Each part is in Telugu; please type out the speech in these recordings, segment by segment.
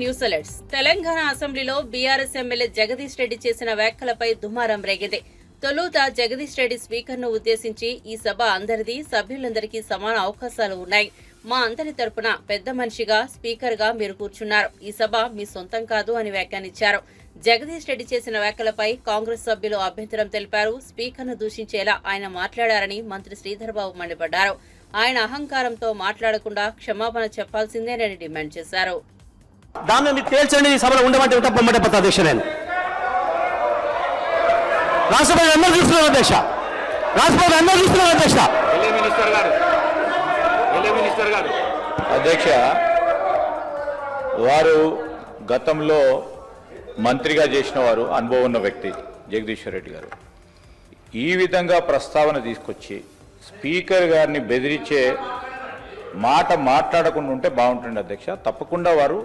News alerts. తెలంగాణ అసెంబ్లీలో బీఆర్ఎస్ ఎమ్మెల్యే జగదీష్ రెడ్డి చేసిన వ్యాఖ్యలపై దుమారం రేగింది. తొలుత జగదీష్ రెడ్డి స్పీకర్ను ఉద్దేశించి ఈ సభ అందరిది, సభ్యులందరికీ సమాన అవకాశాలు ఉన్నాయి. మా అందరి తరపున పెద్ద మనిషిగా స్పీకర్గా మీరు కూర్చున్నారు. ఈ సభ మీ సొంతం కాదు అని వ్యాఖ్యానించారు. జగదీష్ రెడ్డి చేసిన వ్యాఖ్యలపై కాంగ్రెస్ సభ్యులు అభ్యంతరం తెలిపారు. స్పీకర్ను దూషించేలా ఆయన మాట్లాడారని మంత్రి శ్రీధర్ బాబు మండిపడ్డారు. ఆయన అహంకారంతో మాట్లాడకుండా క్షమాపణ చెప్పాల్సిందేనని డిమాండ్ చేశారు. దాన్ని తేల్చండి, సభలో ఉండమంటే ఉంటా, పొమ్మంటే పత్త అధ్యక్ష. నేను రాష్ట్రపతి అందరూ చూస్తున్నాను అధ్యక్ష, రాష్ట్రపతి అందరూ చూస్తున్నాను అధ్యక్ష. అధ్యక్ష, వారు గతంలో మంత్రిగా చేసిన వారు, అనుభవం ఉన్న వ్యక్తి జగదీశ్వర్ రెడ్డి గారు ఈ విధంగా ప్రస్తావన తీసుకొచ్చి స్పీకర్ గారిని బెదిరించే మాట మాట్లాడకుండా ఉంటే బాగుంటుంది అధ్యక్ష. తప్పకుండా వారు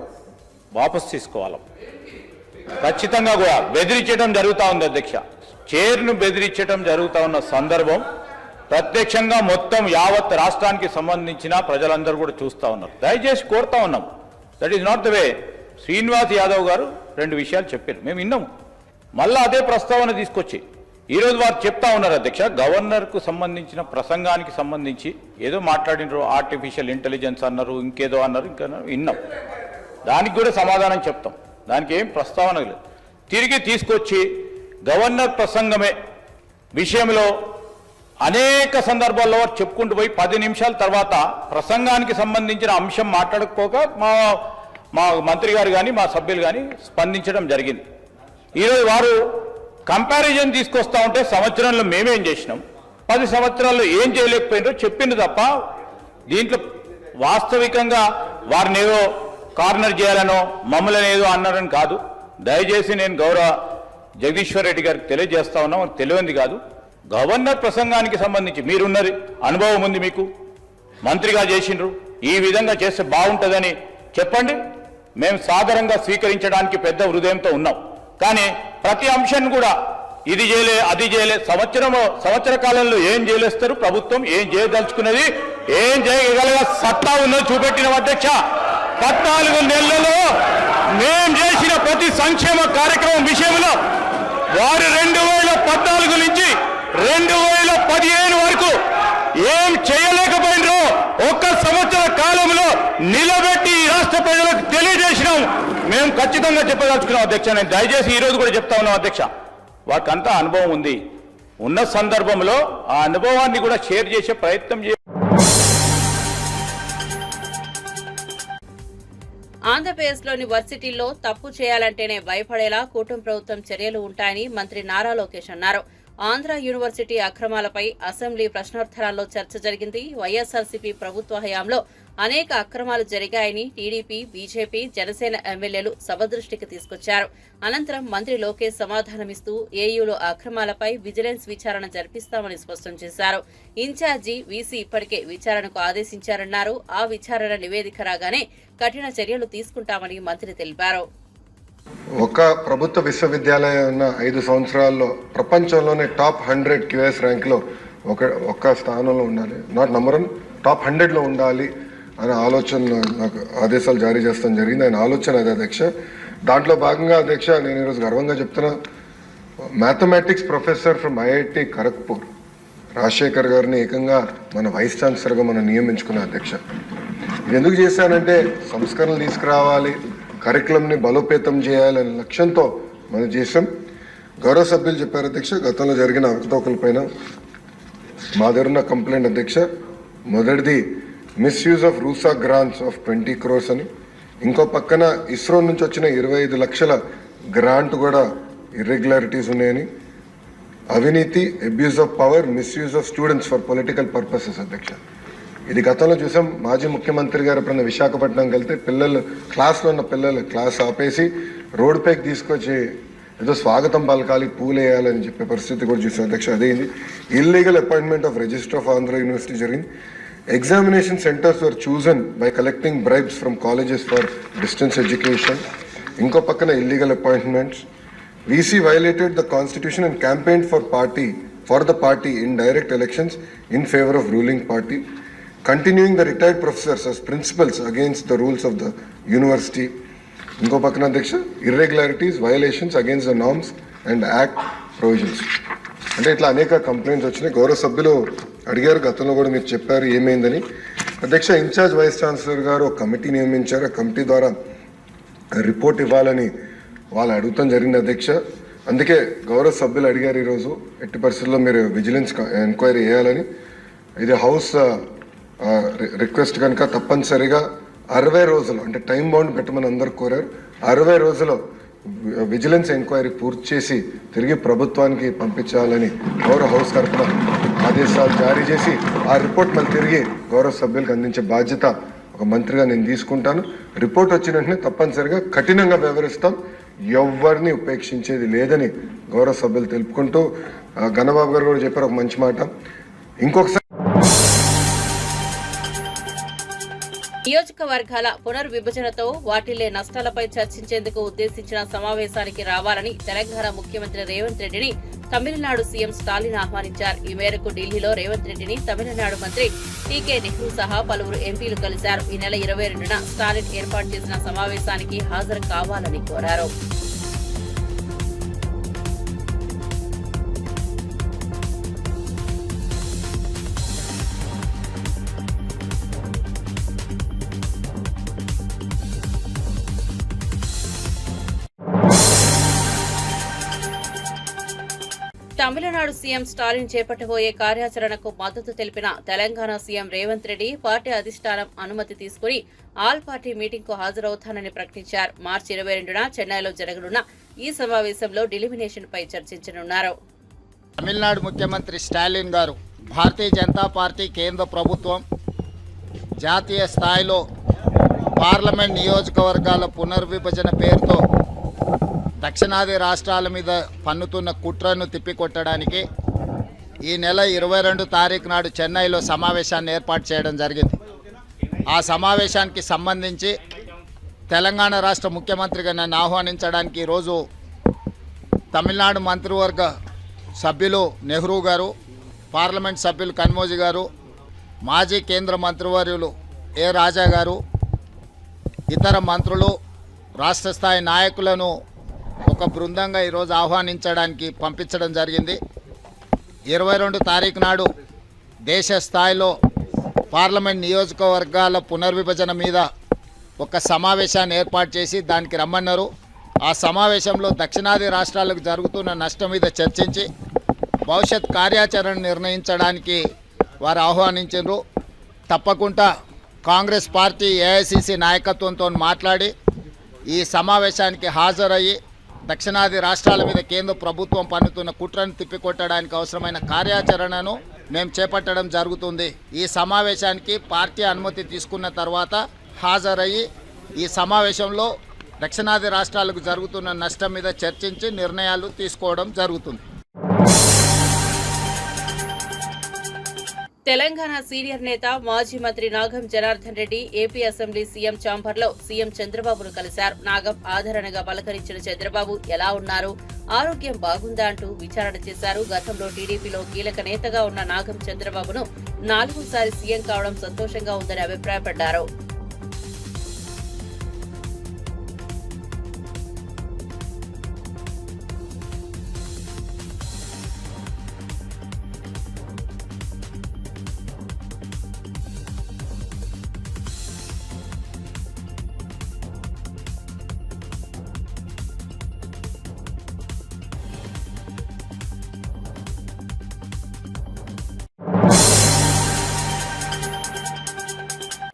వాపసు తీసుకోవాలి. ఖచ్చితంగా కూడా బెదిరించడం జరుగుతూ ఉంది అధ్యక్ష. చైర్ను బెదిరించడం జరుగుతూ ఉన్న సందర్భం ప్రత్యక్షంగా మొత్తం యావత్ రాష్ట్రానికి సంబంధించిన ప్రజలందరూ కూడా చూస్తూ ఉన్నారు. దయచేసి కోరుతా ఉన్నాం, that is not the way. Srinivas Yadav గారు 2 విషయాలు చెప్పారు, మేము విన్నాము. మళ్ళీ అదే ప్రస్తావన తీసుకొచ్చి ఈరోజు వారు చెప్తా ఉన్నారు అధ్యక్ష. గవర్నర్కు సంబంధించిన ప్రసంగానికి సంబంధించి ఏదో మాట్లాడినారు, ఆర్టిఫిషియల్ ఇంటెలిజెన్స్ అన్నారు, ఇంకేదో అన్నారు, ఇంకా విన్నాం. దానికి కూడా సమాధానం చెప్తాం, దానికి ఏం ప్రస్తావన లేదు. తిరిగి తీసుకొచ్చి గవర్నర్ ప్రసంగమే విషయంలో అనేక సందర్భాల్లో వారు చెప్పుకుంటూ పోయి 10 నిమిషాల తర్వాత ప్రసంగానికి సంబంధించిన అంశం మాట్లాడుకోక మా మంత్రి గారు కానీ మా సభ్యులు కానీ స్పందించడం జరిగింది. ఈరోజు వారు కంపారిజన్ తీసుకొస్తా ఉంటే సంవత్సరంలో మేమేం చేసినాం, 10 సంవత్సరాల్లో ఏం చేయలేకపోయినారో చెప్పింది తప్ప దీంట్లో వాస్తవికంగా వారిని ఏదో కార్నర్ చేయాలనో మమ్మల్ని ఏదో అన్నారని కాదు. దయచేసి నేను గౌరవ జగదీశ్వర్ రెడ్డి గారికి తెలియజేస్తా ఉన్నాం, తెలియంది కాదు. గవర్నర్ ప్రసంగానికి సంబంధించి మీరున్నది అనుభవం ఉంది, మీకు మంత్రిగా చేసిండ్రు, ఈ విధంగా చేస్తే బాగుంటుందని చెప్పండి. మేము సాధారణంగా స్వీకరించడానికి పెద్ద హృదయంతో ఉన్నాం. కానీ ప్రతి అంశాన్ని కూడా ఇది చేయలే, అది చేయలే, సంవత్సర కాలంలో ఏం చేయలేస్తారు, ప్రభుత్వం ఏం చేయదలుచుకున్నది, ఏం చేయగల సత్తా ఉన్నది చూపెట్టిన అధ్యక్ష. 14 నెలలలో మేం చేసిన ప్రతి సంక్షేమ కార్యక్రమం విషయంలో వారు 2014 నుంచి 2015 వరకు ఏం చేయలేకపోయినరో 1 సంవత్సర కాలంలో నిలబెట్టి రాష్ట్ర ప్రజలకు తెలియజేసినాం. మేము ఖచ్చితంగా చెప్పదలుచుకున్నాం అధ్యక్ష. నేను దయచేసి ఈరోజు కూడా చెప్తా ఉన్నాం అధ్యక్ష, వారికంతా అనుభవం ఉంది. ఉన్న సందర్భంలో ఆ అనుభవాన్ని కూడా షేర్ చేసే ప్రయత్నం ఆంధ్రప్రదేశ్లోని వర్సిటీల్లో తప్పు చేయాలంటేనే భయపడేలా కూటమి ప్రభుత్వం చర్యలు ఉంటాయని మంత్రి నారా లోకేష్ అన్నారు. ఆంధ్ర యూనివర్సిటీ అక్రమాలపై అసెంబ్లీ ప్రశ్నోత్తరాల్లో చర్చ జరిగింది. వైఎస్ఆర్సీపీ ప్రభుత్వ హయాంలో అనేక అక్రమాలు జరిగాయని టీడీపీ, బీజేపీ, జనసేన ఎమ్మెల్యేలు సభ దృష్టికి తీసుకొచ్చారు. అనంతరం మంత్రి లోకేష్ సమాధానమిస్తూ ఏయూలో అక్రమాలపై విజిలెన్స్ విచారణ జరిపిస్తామని స్పష్టం చేశారు. ఇన్ఛార్జి వీసీ ఇప్పటికే విచారణకు ఆదేశించారన్నారు. ఆ విచారణ నివేదిక రాగానే కఠిన చర్యలు తీసుకుంటామని మంత్రి తెలిపారు. ఒక ప్రభుత్వ విశ్వవిద్యాలయం ఉన్న 5 సంవత్సరాల్లో ప్రపంచంలోనే టాప్ 100 QS ర్యాంక్లో ఒక స్థానంలో ఉండాలి, నాట్ నంబర్ 1, టాప్ 100లో ఉండాలి అనే ఆలోచన నాకు ఆదేశాలు జారీ చేస్తాం జరిగింది. ఆయన ఆలోచన అదే అధ్యక్ష. దాంట్లో భాగంగా అధ్యక్ష, నేను ఈరోజు గర్వంగా చెప్తున్నా, mathematics professor from IIT Kharagpur Rajasekhar గారిని ఏకంగా మన వైస్ ఛాన్సలర్గా మనం నియమించుకున్నాం అధ్యక్ష. ఇది ఎందుకు చేశానంటే సంస్కరణలు తీసుకురావాలి, కరికులంని బలోపేతం చేయాలనే లక్ష్యంతో మనం చేసాం. గౌరవ సభ్యులు చెప్పారు అధ్యక్ష, గతంలో జరిగిన అవకతవకలపైన మా దగ్గర ఉన్న కంప్లైంట్ అధ్యక్ష. మొదటిది misuse of RUSA grants of 20 crores అని, ఇంకో పక్కన ఇస్రో నుంచి వచ్చిన 25 లక్షల గ్రాంట్ కూడా ఇర్రెగ్యులారిటీస్ ఉన్నాయని, అవినీతి, abuse of power, misuse of students for political purposes అధ్యక్ష. ఇది గతంలో చూసాం. మాజీ ముఖ్యమంత్రి గారు ఎప్పుడైనా విశాఖపట్నంకి వెళ్తే క్లాస్లో ఉన్న పిల్లలు క్లాస్ ఆపేసి రోడ్ పైకి తీసుకొచ్చి ఏదో స్వాగతం పలకాలి, పూలు వేయాలని చెప్పే పరిస్థితి కూడా చూసాం అధ్యక్ష. అదేంది illegal appointment of registrar of Andhra university జరిగింది. Examination centres were chosen by collecting bribes from colleges for distance education. ఇంకో పక్కన illegal appointments. VC violated the constitution and campaigned for the party in direct elections in favor of ruling party. Continuing the retired professors as principals against the rules of the university. ఇంకో పక్కన అధ్యక్ష irregularities violations against the norms and act provisions. అంటే ఇట్లా అనేక కంప్లైంట్స్ వచ్చినాయి. గౌరవ సభ్యులు అడిగారు, గతంలో కూడా మీరు చెప్పారు ఏమైందని. అధ్యక్ష ఇన్ఛార్జ్ వైస్ ఛాన్సలర్ గారు ఒక కమిటీ నియమించారు. ఆ కమిటీ ద్వారా రిపోర్ట్ ఇవ్వాలని వాళ్ళు అడుగుతాం జరిగింది అధ్యక్ష. అందుకే గౌరవ సభ్యులు అడిగారు ఈరోజు ఎట్టి పరిస్థితుల్లో మీరు విజిలెన్స్ ఎంక్వైరీ చేయాలని. ఇది హౌస్ రిక్వెస్ట్ కనుక తప్పనిసరిగా 60 రోజులు అంటే టైం బౌండ్ పెట్టమని అందరు కోరారు. 60 రోజులు విజిలెన్స్ ఎంక్వైరీ పూర్తి చేసి తిరిగి ప్రభుత్వానికి పంపించాలని గౌరవ హౌస్ తరఫున ఆదేశాలు జారీ చేసి ఆ రిపోర్ట్ మళ్ళీ తిరిగి గౌరవ సభ్యులకు అందించే బాధ్యత ఒక మంత్రిగా నేను తీసుకుంటాను. రిపోర్ట్ వచ్చిన వెంటనే తప్పనిసరిగా కఠినంగా వ్యవహరిస్తాం, ఎవరిని ఉపేక్షించేది లేదని గౌరవ సభ్యులు తెలుపుకుంటూ గణబాబు గారు కూడా చెప్పారు ఒక మంచి మాట. ఇంకొకసారి నియోజకవర్గాల పునర్విభజనతో వాటిల్లే నష్టాలపై చర్చించేందుకు ఉద్దేశించిన సమావేశానికి రావాలని తెలంగాణ ముఖ్యమంత్రి రేవంత్ రెడ్డిని తమిళనాడు సీఎం స్టాలిన్ ఆహ్వానించారు. ఈ మేరకు ఢిల్లీలో రేవంత్ రెడ్డిని తమిళనాడు మంత్రి టీకే నెహ్రూ సహా పలువురు ఎంపీలు కలిశారు. ఈ నెల 22న స్టాలిన్ ఏర్పాటు చేసిన సమావేశానికి హాజరు కావాలని కోరారు. తమిళనాడు సీఎం స్టాలిన్ చేపట్టబోయే కార్యాచరణకు మద్దతు తెలిపిన తెలంగాణ సీఎం రేవంత్ రెడ్డి పార్టీ అధిష్టానం అనుమతి తీసుకుని ఆల్ పార్టీ మీటింగ్ కు హాజరవుతానని ప్రకటించారు. మార్చి 22న చెన్నైలో జరగనున్న ఈ సమావేశంలో డిలిమినేషన్ పై చర్చించనున్నారు. తమిళనాడు ముఖ్యమంత్రి స్టాలిన్ గారు భారతీయ జనతా పార్టీ కేంద్ర ప్రభుత్వం జాతీయ స్థాయిలో పార్లమెంట్ నియోజకవర్గాల పునర్విభజన పేరుతో దక్షిణాది రాష్ట్రాల మీద పన్నుతున్న కుట్రను తిప్పికొట్టడానికి ఈ నెల 22 తారీఖు నాడు చెన్నైలో సమావేశాన్ని ఏర్పాటు చేయడం జరిగింది. ఆ సమావేశానికి సంబంధించి తెలంగాణ రాష్ట్ర ముఖ్యమంత్రిగా నన్ను ఆహ్వానించడానికి ఈరోజు తమిళనాడు మంత్రివర్గ సభ్యులు నెహ్రూ గారు, పార్లమెంట్ సభ్యులు కన్మోజీ గారు, మాజీ కేంద్ర మంత్రివర్యులు ఏ రాజా గారు, ఇతర మంత్రులు, రాష్ట్ర స్థాయి నాయకులను ఒక బృందంగా ఈరోజు ఆహ్వానించడానికి పంపించడం జరిగింది. 22 తారీఖు నాడు దేశ స్థాయిలో పార్లమెంట్ నియోజకవర్గాల పునర్విభజన మీద ఒక సమావేశాన్ని ఏర్పాటు చేసి దానికి రమ్మన్నారు. ఆ సమావేశంలో దక్షిణాది రాష్ట్రాలకు జరుగుతున్న నష్టం మీద చర్చించి భవిష్యత్ కార్యాచరణ నిర్ణయించడానికి వారు ఆహ్వానించారు. తప్పకుండా కాంగ్రెస్ పార్టీ ఏఐసిసి నాయకత్వంతో మాట్లాడి ఈ సమావేశానికి హాజరయ్యి దక్షిణాది రాష్ట్రాల మీద కేంద్ర ప్రభుత్వం పన్నుతున్న కుట్రను తిప్పికొట్టడానికి అవసరమైన కార్యాచరణను మేము చేపట్టడం జరుగుతుంది. ఈ సమావేశానికి పార్టీ అనుమతి తీసుకున్న తర్వాత హాజరయ్యి ఈ సమావేశంలో దక్షిణాది రాష్ట్రాలకు జరుగుతున్న నష్టం మీద చర్చించి నిర్ణయాలు తీసుకోవడం జరుగుతుంది. తెలంగాణ సీనియర్ నేత మాజీ మంత్రి Nagam Janardhan Reddy AP assembly CM ఛాంబర్లో సీఎం చంద్రబాబును కలిశారు. నాగం ఆదరణగా పలకరించిన చంద్రబాబు ఎలా ఉన్నారు, ఆరోగ్యం బాగుందా అంటూ విచారణ చేశారు. గతంలో టీడీపీలో కీలక నేతగా ఉన్న నాగం చంద్రబాబును 4వ సీఎం కావడం సంతోషంగా ఉందని అభిప్రాయపడ్డారు.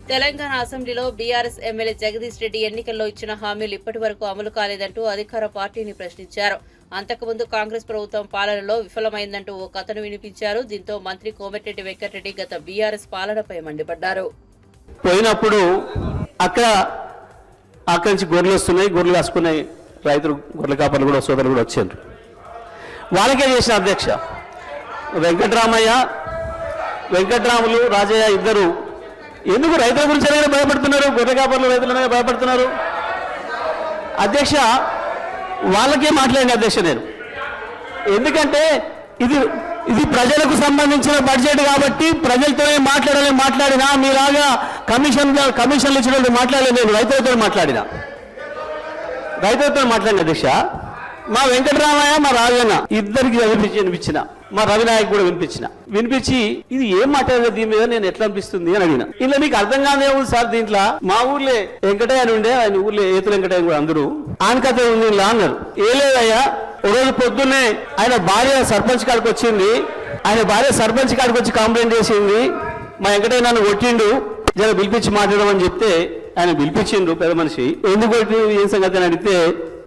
తెలంగాణ అసెంబ్లీలో బీఆర్ఎస్ ఎమ్మెల్యే జగదీష్ రెడ్డి ఎన్నికల్లో ఇచ్చిన హామీలు ఇప్పటి వరకు అమలు కాలేదంటూ అధికార పార్టీని ప్రశ్నించారు. అంతకుముందు కాంగ్రెస్ ప్రభుత్వం పాలనలో విఫలమైందంటూ ఓ కథను వినిపించారు. దీంతో మంత్రి కోమటిరెడ్డి వెంకటరెడ్డి గత బీఆర్ఎస్ పాలనపై మండిపడ్డారు. పోయినప్పుడు అక్కడి నుంచి గొర్రెలు వస్తున్నాయి, గొర్రెలు కాసుకున్నాయి రైతులు, గొర్రెల కాపర్లు కూడా సోదరులు కూడా వచ్చారు. వాళ్ళకే చేసిన అధ్యక్ష వెంకట్రాములు రాజయ్య ఇద్దరు ఎందుకు రైతుల గురించి భయపడుతున్నారు, గొర్రె కాపర్లు రైతులనే భయపడుతున్నారు? అధ్యక్ష వాళ్ళకే మాట్లాడిన అధ్యక్ష నేను, ఎందుకంటే ఇది ప్రజలకు సంబంధించిన బడ్జెట్ కాబట్టి ప్రజలతోనే మాట్లాడినా మీలాగా కమిషన్లు ఇచ్చిన మాట్లాడలేదు, నేను రైతులతో మాట్లాడినా. రైతులతో మాట్లాడిన అధ్యక్ష, మా వెంకటరామయ్య మా రాజన్న ఇద్దరికి వినిపించిన, మా రవినాయక్ కూడా వినిపించి ఇది ఏం మాట్లాడలేదు దీని మీద, నేను ఎట్లా అనిపిస్తుంది అని అడిగిన. ఇలా మీకు అర్థం కాదే ఉంది సార్, దీంట్లో మా ఊర్లే వెంకటయ్య అని ఉండే, ఆయన ఊర్లో ఏతు వెంకటయ్య కూడా అందరూ ఆయన కథ ఉంది ఇలా అన్నారు. ఏ లేదయ్యా, ఒక రోజు పొద్దున్నే ఆయన భార్య సర్పంచ్ కాడికి వచ్చింది, ఆయన భార్య సర్పంచ్ కాడికి వచ్చి కంప్లైంట్ చేసింది, మా వెంకటయ్య నన్ను కొట్టిండు, జర పిలిపించి మాట్లాడమని చెప్తే ఆయన పిలిపించిండు పెద్ద మనిషి. ఎందుకు ఏం సంగతి అని అడిగితే,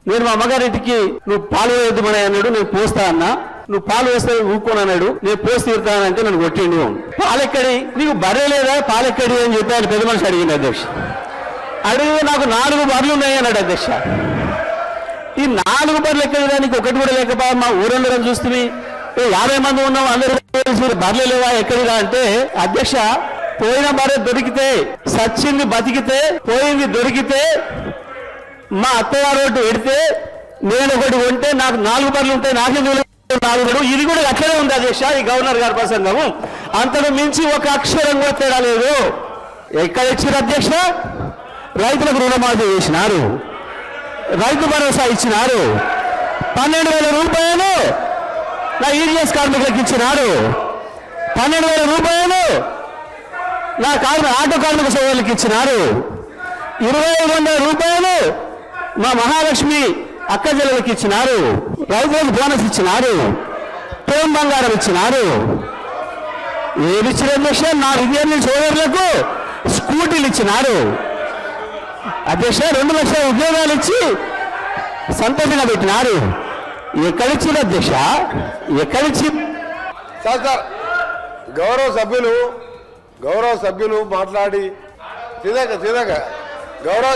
నేను మా అమ్మగారింటికి నువ్వు పాలు వేద్దామని అన్నాడు, నేను పోస్తా అన్నా, నువ్వు పాలు వేస్తే ఊరుకోని అన్నాడు, నేను పోసి తీరుతానంటే నన్ను కొట్టిండు. పాలెక్కడి, నీకు బర్రె లేదా పాలెక్కడి అని చెప్పి ఆయన పెద్ద మనిషి అడిగింది అధ్యక్ష. అడిగి నాకు 4 బర్రెలు ఉన్నాయి అన్నాడు అధ్యక్ష. ఈ 4 బర్రెలు ఎక్కడి దానికి ఒకటి కూడా లేకపోయా, మా ఊరందరం చూస్తుంది 50 మంది ఉన్నాం, అందరూ బర్రెలు లేవా ఎక్కడిదా అంటే, అధ్యక్ష పోయిన బర్రె దొరికితే సచ్చింది బతికితే, పోయింది దొరికితే, మా అత్తగారు ఒకటి పెడితే నేను ఒకటి కొంటే నాకు 4 బర్రెలు ఉంటాయి, నాకే 4. ఇది కూడా అట్లనే ఉంది అధ్యక్ష ఈ గవర్నర్ గారి ప్రసంగము. అంతకు మించి ఒక అక్షరం కూడా తేడా లేదు. ఎక్కడ ఇచ్చారు అధ్యక్ష? రైతులకు రుణమాఫీ చేసినారు, రైతు భరోసా ఇచ్చినారు, 12,000 రూపాయలు నా ఈడిఎస్ కార్మికులకు ఇచ్చినారు, 12,000 రూపాయలు నా ఆటో కార్మిక సోదరులకు ఇచ్చినారు, 2,500 రూపాయలు మా మహాలక్ష్మి అక్క చెల్లెలకు ఇచ్చినారు, రైతులకు బోనస్ ఇచ్చినారు, ప్రేమ బంగారం ఇచ్చినారు. ఏమి ఇచ్చిన అధ్యక్ష? నా విద్యార్థి సోదరులకు స్కూటీలు ఇచ్చినారు అధ్యక్ష, 2 లక్షల ఉద్యోగాలు ఇచ్చి సంతోషంగా పెట్టినారు. ఎక్కడిచ్చిన అధ్యక్ష? ఎక్కడిచ్చి? సార్ గౌరవ సభ్యులు మాట్లాడి గౌరవ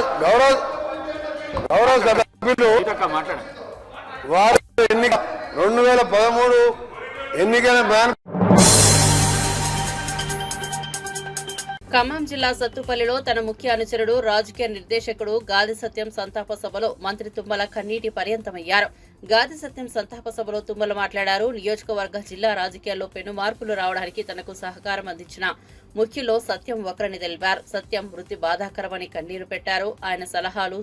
సభ్యులు వారు 2013 ఎన్నికల బ్యాన్. ఖమ్మం జిల్లా సత్తుపల్లిలో తన ముఖ్య అనుచరుడు రాజకీయ నిర్దేశకుడు గాది సత్యం సంతాప సభలో మంత్రి తుమ్మల కన్నీటి పర్యంతమయ్యారు. గాది సత్యం సంతాప సభలో తుమ్మల మాట్లాడారు. నియోజకవర్గ జిల్లా రాజకీయాల్లో పెను మార్పులు రావడానికి తనకు సహకారం అందించిన ముఖ్యులో సత్యం ఒకరని తెలిపారు. సత్యం మృతి బాధాకరమని కన్నీరు పెట్టారు. ఆయన సలహాలు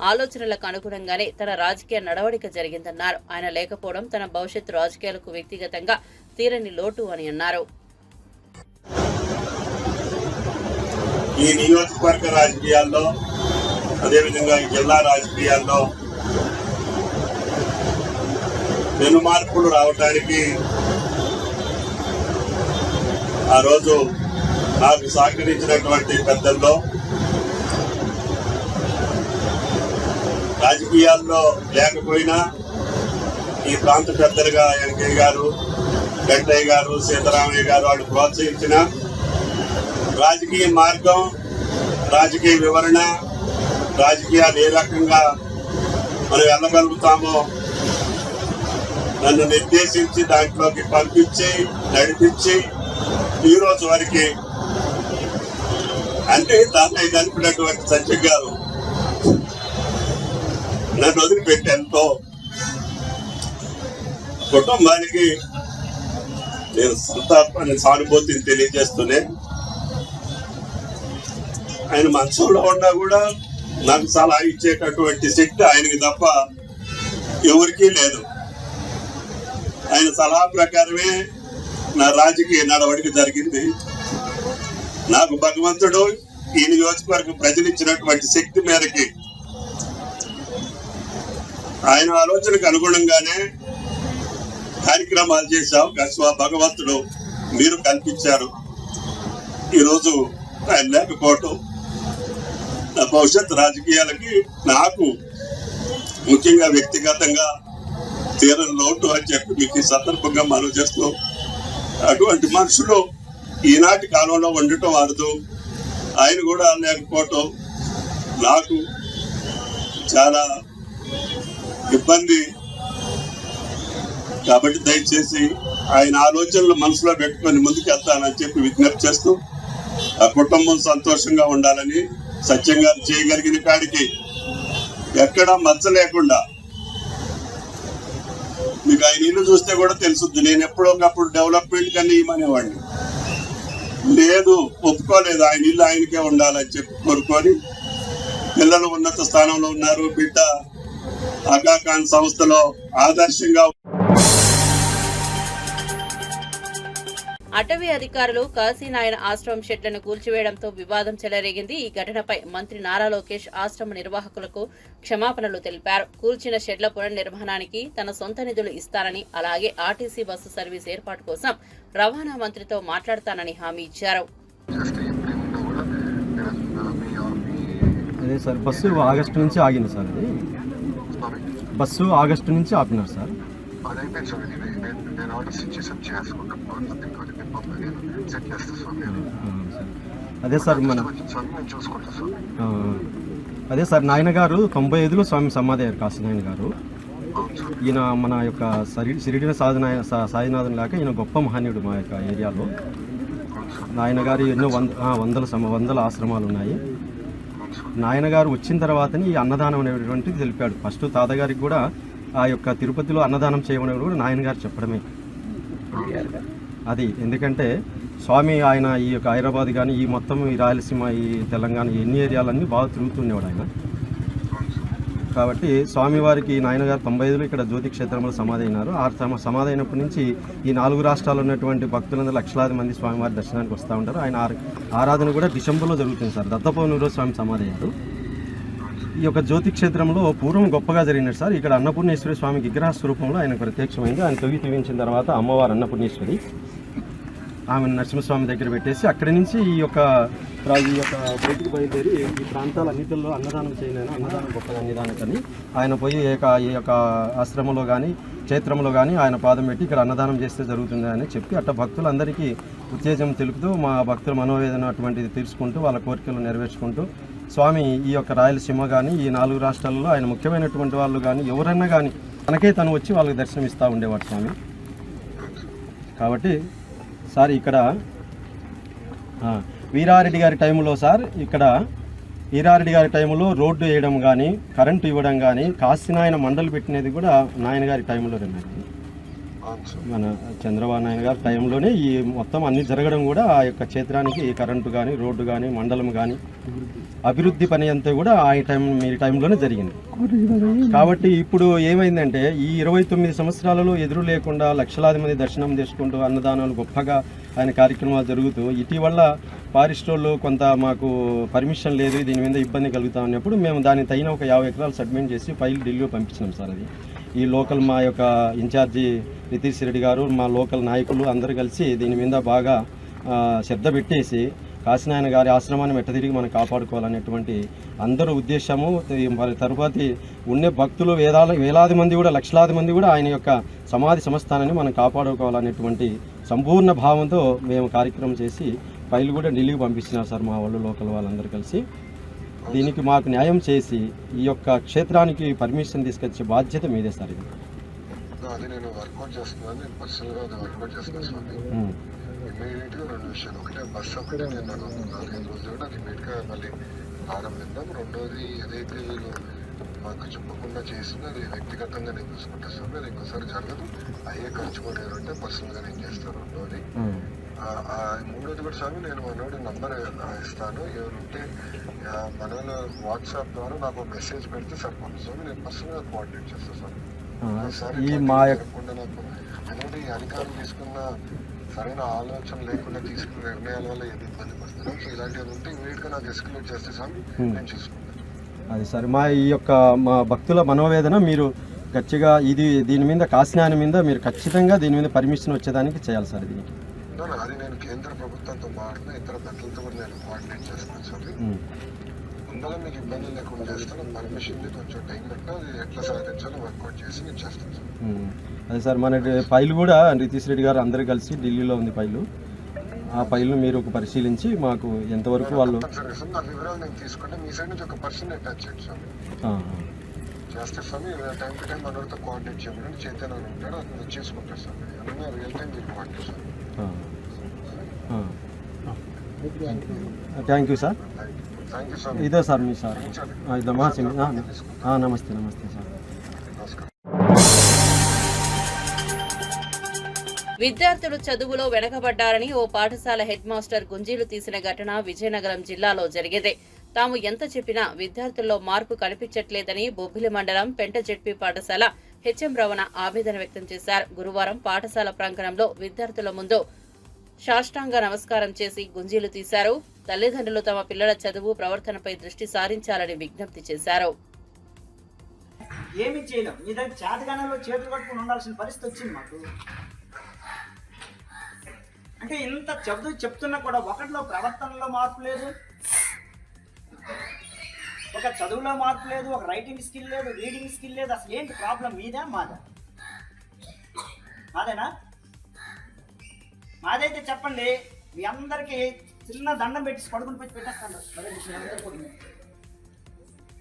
ఆలోచనలకు అనుగుణంగానే తన రాజకీయ నడవడిక జరిగిందన్నారు. ఆయన లేకపోవడం తన భవిష్యత్తు రాజకీయాలకు వ్యక్తిగతంగా తీరని లోటు అని అన్నారు. ఈ నియోజకవర్గ రాజకీయాల్లో అదేవిధంగా ఈ జిల్లా రాజకీయాల్లో పెను మార్పులు రావడానికి ఆ రోజు నాకు సహకరించినటువంటి పెద్దల్లో, రాజకీయాల్లో లేకపోయినా ఈ ప్రాంత పెద్దలుగా వెంకయ్య గారు, వెంకయ్య గారు, సీతారామయ్య గారు వాళ్ళు ప్రోత్సహించిన రాజకీయ మార్గం, రాజకీయ వివరణ, రాజకీయాలు ఏ రకంగా మనం వెళ్ళగలుగుతామో నన్ను నిర్దేశించి దాంట్లోకి పంపించి నడిపించి ఈ రోజు వరకు అంటే దాన్ని అనుకున్నటువంటి సత్యం గారు నన్ను వదిలిపెట్టి ఎంతో కుటుంబానికి నేను సంతాపాన్ని సానుభూతిని తెలియజేస్తూనే ఆయన మనసులో ఉన్నా కూడా నాకు సలహా ఇచ్చేటటువంటి శక్తి ఆయనకి తప్ప ఎవరికీ లేదు. ఆయన సలహా ప్రకారమే నా రాజకీయ నడవడిక జరిగింది. నాకు భగవంతుడు ఈ నియోజకవర్గం ప్రజలు ఇచ్చినటువంటి శక్తి మేరకి ఆయన ఆలోచనకు అనుగుణంగానే కార్యక్రమాలు చేశాం. భగవంతుడు మీరు కల్పించారు. ఈరోజు ఆయన లేకపోవటం నా భవిష్యత్ రాజకీయాలకి నాకు ముఖ్యంగా వ్యక్తిగతంగా తీరని లోటు అని చెప్పి మీకు ఈ సందర్భంగా మనవి చేస్తూ, అటువంటి మనుషులు ఈనాటి కాలంలో ఉండటం అరుదు. ఆయన కూడా లేకపోవటం నాకు చాలా ఇబ్బంది. కాబట్టి దయచేసి ఆయన ఆలోచనలు మనసులో పెట్టుకొని ముందుకెళ్తానని చెప్పి విజ్ఞప్తి చేస్తూ, ఆ కుటుంబం సంతోషంగా ఉండాలని, సత్యంగా చేయగలిగిన కాడికి ఎక్కడా మచ్చ లేకుండా, మీకు ఆయన ఇల్లు చూస్తే కూడా తెలుసుద్ది. నేను ఎప్పుడొకప్పుడు డెవలప్మెంట్ కన్నా ఇవ్వమనేవాడిని, లేదు ఒప్పుకోలేదు. ఆయన ఇల్లు ఆయనకే ఉండాలని చెప్పి కోరుకొని, పిల్లలు ఉన్నత స్థానంలో ఉన్నారు, బిడ్డ aga Khan సంస్థలో ఆదర్శంగా అటవీ అధికారులు కాశీనాయన ఆశ్రమం షెడ్లను కూల్చివేయడంతో వివాదం చెలరేగింది. ఈ ఘటనపై మంత్రి నారా లోకేష్ ఆశ్రమ నిర్వాహకులకు క్షమాపణలు తెలిపారు. కూల్చిన షెడ్ల పునర్నిర్మాణానికి తన సొంత నిధులు ఇస్తానని, అలాగే ఆర్టీసీ బస్సు సర్వీస్ ఏర్పాటు కోసం రవాణా మంత్రితో మాట్లాడతానని హామీ ఇచ్చారు. అదే సార్, బస్సు ఆగస్టు నుంచి ఆగింది సార్. అది బస్సు ఆగస్టు నుంచి ఆపినారు సార్. అదే సార్ అదే సార్, నాయన గారు 95లో స్వామి సమాధి అయ్యారు, కాశీనాయన గారు. ఈయన మన యొక్క సిరిడిన సాయినాథన్ లాగా ఈయన గొప్ప మహనీయుడు మా యొక్క ఏరియాలో. నాయన గారు ఎన్నో వందల ఆశ్రమాలు ఉన్నాయి. నాయన గారు వచ్చిన తర్వాతని ఈ అన్నదానం అనేటువంటిది తెలిపాడు. ఫస్ట్ తాతగారికి కూడా ఆ యొక్క తిరుపతిలో అన్నదానం చేయమని కూడా నాయన గారు చెప్పడమే అది. ఎందుకంటే స్వామి ఆయన ఈ యొక్క హైదరాబాద్ కానీ ఈ మొత్తం ఈ రాయలసీమ ఈ తెలంగాణ ఎన్ని ఏరియాలన్నీ బాగా తిరుగుతుండేవాడు ఆయన. కాబట్టి స్వామివారికి నాయన గారు 95లో ఇక్కడ జ్యోతి క్షేత్రంలో సమాధి అయినారు. ఆ సమాధి అయినప్పటి నుంచి ఈ 4 రాష్ట్రాల్లో ఉన్నటువంటి భక్తులందరూ లక్షలాది మంది స్వామివారి దర్శనానికి వస్తూ ఉంటారు. ఆయన ఆరాధన కూడా డిసెంబర్లో జరుగుతుంది సార్. దత్తపౌర్ణమిలో స్వామి సమాధి అయ్యారు. ఈ యొక్క జ్యోతి క్షేత్రంలో పూర్వం గొప్పగా జరిగినట్టు సార్. ఇక్కడ అన్నపూర్ణేశ్వరి స్వామి విగ్రహ స్వరూపంలో ఆయన ప్రత్యక్షమైంది. ఆయన తవ్వించిన తర్వాత అమ్మవారు అన్నపూర్ణేశ్వరి ఆమె నరసింహస్వామి దగ్గర పెట్టేసి అక్కడి నుంచి ఈ యొక్క బయటికి బయలుదేరి ఈ ప్రాంతాలన్నింటిలో అన్నదానం చేయలేను, అన్నదానం గొప్ప అన్నదానకని ఆయన పోయి ఈ యొక్క ఆశ్రమంలో కానీ క్షేత్రంలో కానీ ఆయన పాదం పెట్టి ఇక్కడ అన్నదానం చేస్తే జరుగుతుంది అని చెప్పి అట్లా భక్తులందరికీ ఉత్తేజం తెలుపుతూ మా భక్తుల మనోవేదన అటువంటిది తీర్చుకుంటూ వాళ్ళ కోరికలు నెరవేర్చుకుంటూ స్వామి ఈ యొక్క రాయలసీమ కానీ ఈ 4 రాష్ట్రాలలో ఆయన ముఖ్యమైనటువంటి వాళ్ళు కానీ ఎవరన్నా కానీ తనకే తను వచ్చి వాళ్ళకి దర్శనం ఇస్తూ ఉండేవాడు స్వామి. కాబట్టి సార్ ఇక్కడ వీరారెడ్డి గారి టైంలో సార్, ఇక్కడ వీరారెడ్డి గారి టైంలో రోడ్డు వేయడం కానీ కరెంటు ఇవ్వడం కానీ కాశీనాయన మండలి పెట్టినది కూడా నాయన గారి టైంలో మన చంద్రబాబు నాయన గారి టైంలోనే ఈ మొత్తం అన్ని జరగడం కూడా ఆ యొక్క క్షేత్రానికి కరెంటు కానీ రోడ్డు కానీ మండలం కానీ అభివృద్ధి పని అంతా కూడా మీ టైంలోనే జరిగింది. కాబట్టి ఇప్పుడు ఏమైందంటే ఈ 29 సంవత్సరాలలో ఎదురు లేకుండా లక్షలాది మంది దర్శనం చేసుకుంటూ అన్నదానాలు గొప్పగా ఆయన కార్యక్రమాలు జరుగుతూ ఇటీవల ఫారెస్ట్ కొంత మాకు పర్మిషన్ లేదు, దీని మీద ఇబ్బంది కలుగుతా ఉన్నప్పుడు మేము దానికి తగిన ఒక 50 ఎకరాలు సబ్మిట్ చేసి ఫైల్ ఢిల్లీలో పంపించినాం సార్. అది ఈ లోకల్ మా యొక్క ఇన్ఛార్జి నితీష్ రెడ్డి గారు మా లోకల్ నాయకులు అందరూ కలిసి దీని మీద బాగా శ్రద్ధ పెట్టేసి కాశీనాయన గారి ఆశ్రమాన్ని తిరిగి మనం కాపాడుకోవాలనేటువంటి అందరూ ఉద్దేశము. తరువాతి ఉండే భక్తులు వేలాది మంది కూడా లక్షలాది మంది కూడా ఆయన యొక్క సమాధి సంస్థానాన్ని మనం కాపాడుకోవాలనేటువంటి సంపూర్ణ భావంతో మేము కార్యక్రమం చేసి ఫైల్ కూడా ఢిల్లీకి పంపిస్తున్నారు సార్ మా వాళ్ళు లోకల్ వాళ్ళందరూ కలిసి. దీనికి మాకు న్యాయం చేసి ఈ యొక్క క్షేత్రానికి పర్మిషన్ తీసుకొచ్చే బాధ్యత మీదే సార్. ఇది అది నేను వర్కౌట్ చేస్తున్నాను, నేను పర్సనల్గా అది వర్కౌట్ చేస్తున్నాను స్వామి. ఇమీడియట్గా 2 విషయాలు, ఒకటే బస్సు ఒకటి నేను 4-5 రోజులు కూడా అది ఇమీడియట్గా మళ్ళీ ప్రారంభిద్దాం. రెండోది ఏదైతే వీళ్ళు మాకు చెప్పకుండా చేసిందో అది వ్యక్తిగతంగా నేను చూసుకుంటాను స్వామి. అది ఇంకోసారి జరగదు. అయ్యే ఖర్చు కూడా ఏమంటే పర్సనల్గా నేను చేస్తాను. రెండోది మూడోది కూడా స్వామి, నేను మనోడి నంబర్ ఇస్తాను. ఎవరుంటే మనలో వాట్సాప్ ద్వారా నాకు మెసేజ్ పెడితే సరిపోతుంది స్వామి. నేను పర్సనల్గా కోఆర్డినేట్ చేస్తాను స్వామి. నాకు ఈ అధికారులు తీసుకున్న సరైన ఆలోచన లేకుండా తీసుకున్న నిర్ణయాల వల్ల ఏది ఇబ్బంది పడుతున్నాం. సో ఇలాంటివి ఉంటే ఇమీడియట్గా నాకు ఎస్కలేట్ చేస్తే స్వామి నేను చూసుకుంటాను. అది సార్ మా భక్తుల మనోవేదన మీరు గట్టిగా దీని మీద కాశీనాయన మీద మీరు ఖచ్చితంగా దీని మీద పర్మిషన్ వచ్చేదానికి చేయాలి సార్. దీనికి అది నేను కేంద్ర ప్రభుత్వంతో మాట్లాడిన ఇతర భక్తులతో కూడా నేను కోఆర్డినేట్ చేస్తాను సార్. ముందర మీకు ఇబ్బంది లేకుండా చేస్తాను. పర్మిషన్ కొంచెం టైం పెట్టినా అది ఎట్లా సాధించాలో వర్కౌట్ చేసి నేను చేస్తాను సార్. అదే సార్, మన ఫైల్ కూడా నితీష్ రెడ్డి గారు అందరూ కలిసి ఢిల్లీలో ఉంది ఫైలు. ఆ ఫైల్ను మీరు పరిశీలించి మాకు ఎంతవరకు వాళ్ళు నా వివరాలు నేను తీసుకుంటే మీ సైడ్ నుంచి ఒక పర్సన్ అటాచ్ చేయండి సార్. చేస్తే స్వామి టైం టు టైం మనతో కోఆర్డినేట్ చేయమని చైతన్య ఉంటాడు, అది చేసుకుంటారు సార్. అన్నీ రియల్ టైం మీరు coordinate sir. Thank you sir. Thank you sir. ఇదే సార్ మీ సార్ ఇదో నమస్తే సార్. విద్యార్థులు చదువులో వెనకబడ్డారని ఓ పాఠశాల హెడ్ మాస్టర్ గుంజీలు తీసిన ఘటన విజయనగరం జిల్లాలో జరిగింది. తాము ఎంత చెప్పినా విద్యార్థుల్లో మార్పు కనిపించట్లేదని బొబ్బిలి మండలం పెంట జెడ్పీ పాఠశాల హెచ్ఎం రమణ ఆవేదన వ్యక్తం చేశారు. గురువారం పాఠశాల ప్రాంగణంలో విద్యార్థుల ముందు సాష్టాంగ నమస్కారం చేసి గుంజీలు తీశారు. తల్లిదండ్రులు తమ పిల్లల చదువు ప్రవర్తనపై దృష్టి సారించాలని విజ్ఞప్తి చేశారు. ఏమి చేయలేం, మీ దగ్గర చేతగానంలో చేతులు కట్టుకుని ఉండాల్సిన పరిస్థితి వచ్చింది మాకు. అంటే ఇంత చెప్తున్నా కూడా ఒకటిలో ప్రవర్తనలో మార్పు లేదు, ఒక చదువులో మార్పు లేదు, ఒక రైటింగ్ స్కిల్ లేదు, రీడింగ్ స్కిల్ లేదు. అసలు ఏంటి ప్రాబ్లం? మీదా మాదా? మాదేనా? మాదైతే చెప్పండి. మీ అందరికీ చిన్న దండం పెట్టి పడుకుని పెట్టి పెట్టేస్తాను.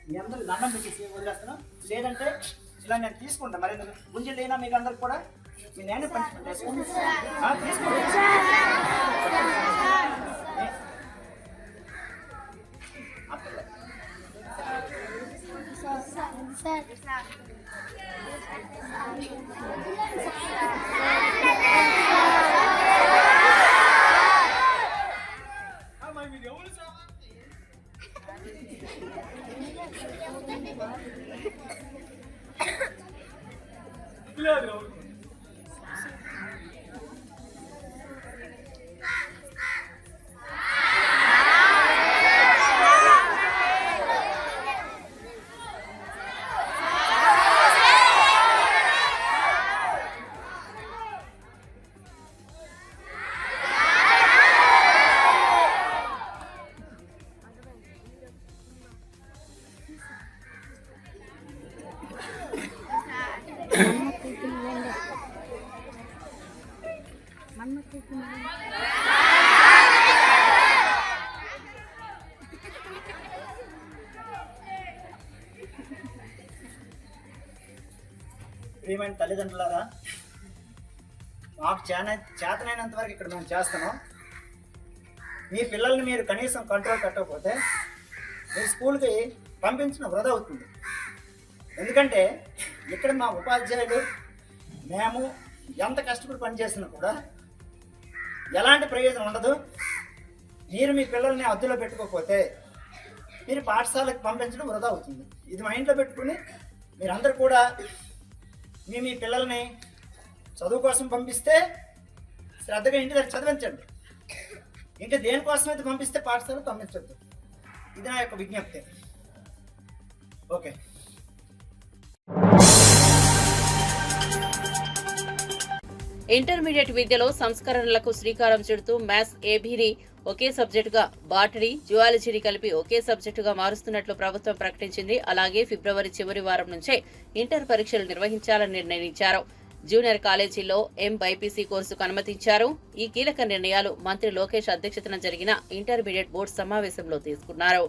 మీ అందరికి దండం పెట్టేసి వదిలేస్తున్నాం. లేదంటే ఇలా నేను తీసుకుంటాను. మరి గుంజలు లేనా మీకు అందరికి కూడా? మీ నేను పంచుకుంటే ప్రియమైన తల్లిదండ్రులారా, మాకు చేతనైనంత వరకు ఇక్కడ మేము చేస్తున్నాం. మీ పిల్లల్ని మీరు కనీసం కంట్రోల్ పెట్టకపోతే మీరు స్కూల్కి పంపించడం వృధా అవుతుంది. ఎందుకంటే ఇక్కడ మా ఉపాధ్యాయులు మేము ఎంత కష్టపడి పనిచేసినా కూడా ఎలాంటి ప్రయోజనం ఉండదు. మీరు మీ పిల్లల్ని అద్దులో పెట్టుకోకపోతే మీరు పాఠశాలకు పంపించడం వృధా అవుతుంది. ఇది మైండ్లో పెట్టుకుని మీరందరూ కూడా మీ పిల్లల్ని చదువు కోసం పంపిస్తే శ్రద్ధగా ఇంటి దగ్గర చదివించండి. ఇంకా దేనికోసం అయితే పంపిస్తే పాఠశాలకు పంపించద్దు. ఇది నా యొక్క విజ్ఞప్తి. ఓకే. ఇంటర్మీడియట్ విద్యలో సంస్కరణలకు శ్రీకారం చుడుతూ మ్యాథ్స్ ఏబీని ఒకే సబ్జెక్టుగా, బాటనీ, జువాలజీని కలిపి ఒకే సబ్జెక్టుగా మారుస్తున్నట్లు ప్రభుత్వం ప్రకటించింది. అలాగే ఫిబ్రవరి చివరి వారం నుంచే ఇంటర్ పరీక్షలు నిర్వహించాలని నిర్ణయించారు. జూనియర్ కాలేజీల్లో ఎంబైపీసీ కోర్సుకు అనుమతించారు. ఈ కీలక నిర్ణయాలు మంత్రి లోకేష్ అధ్యక్షతన జరిగిన ఇంటర్మీడియట్ బోర్డు సమావేశంలో తీసుకున్నారు.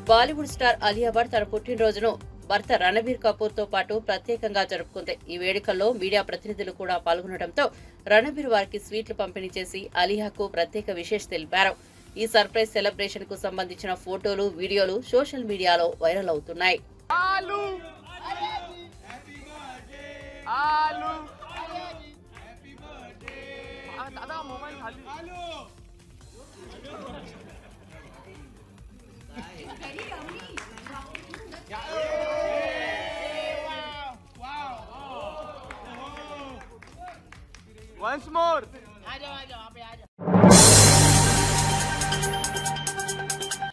బాలీవుడ్ స్టార్ అలియా భట్ తన పుట్టినరోజును భర్త రణబీర్ కపూర్ తో పాటు ప్రత్యేకంగా జరుపుకుంది. ఈ వేడుకల్లో మీడియా ప్రతినిధులు కూడా పాల్గొనడంతో రణబీర్ వారికి స్వీట్లు పంపిణీ చేసి అలియాకు ప్రత్యేక విశేష్ తెలిపారు. ఈ సర్ప్రైజ్ సెలబ్రేషన్ కు సంబంధించిన ఫోటోలు, వీడియోలు సోషల్ మీడియాలో వైరల్ అవుతున్నాయి. Once more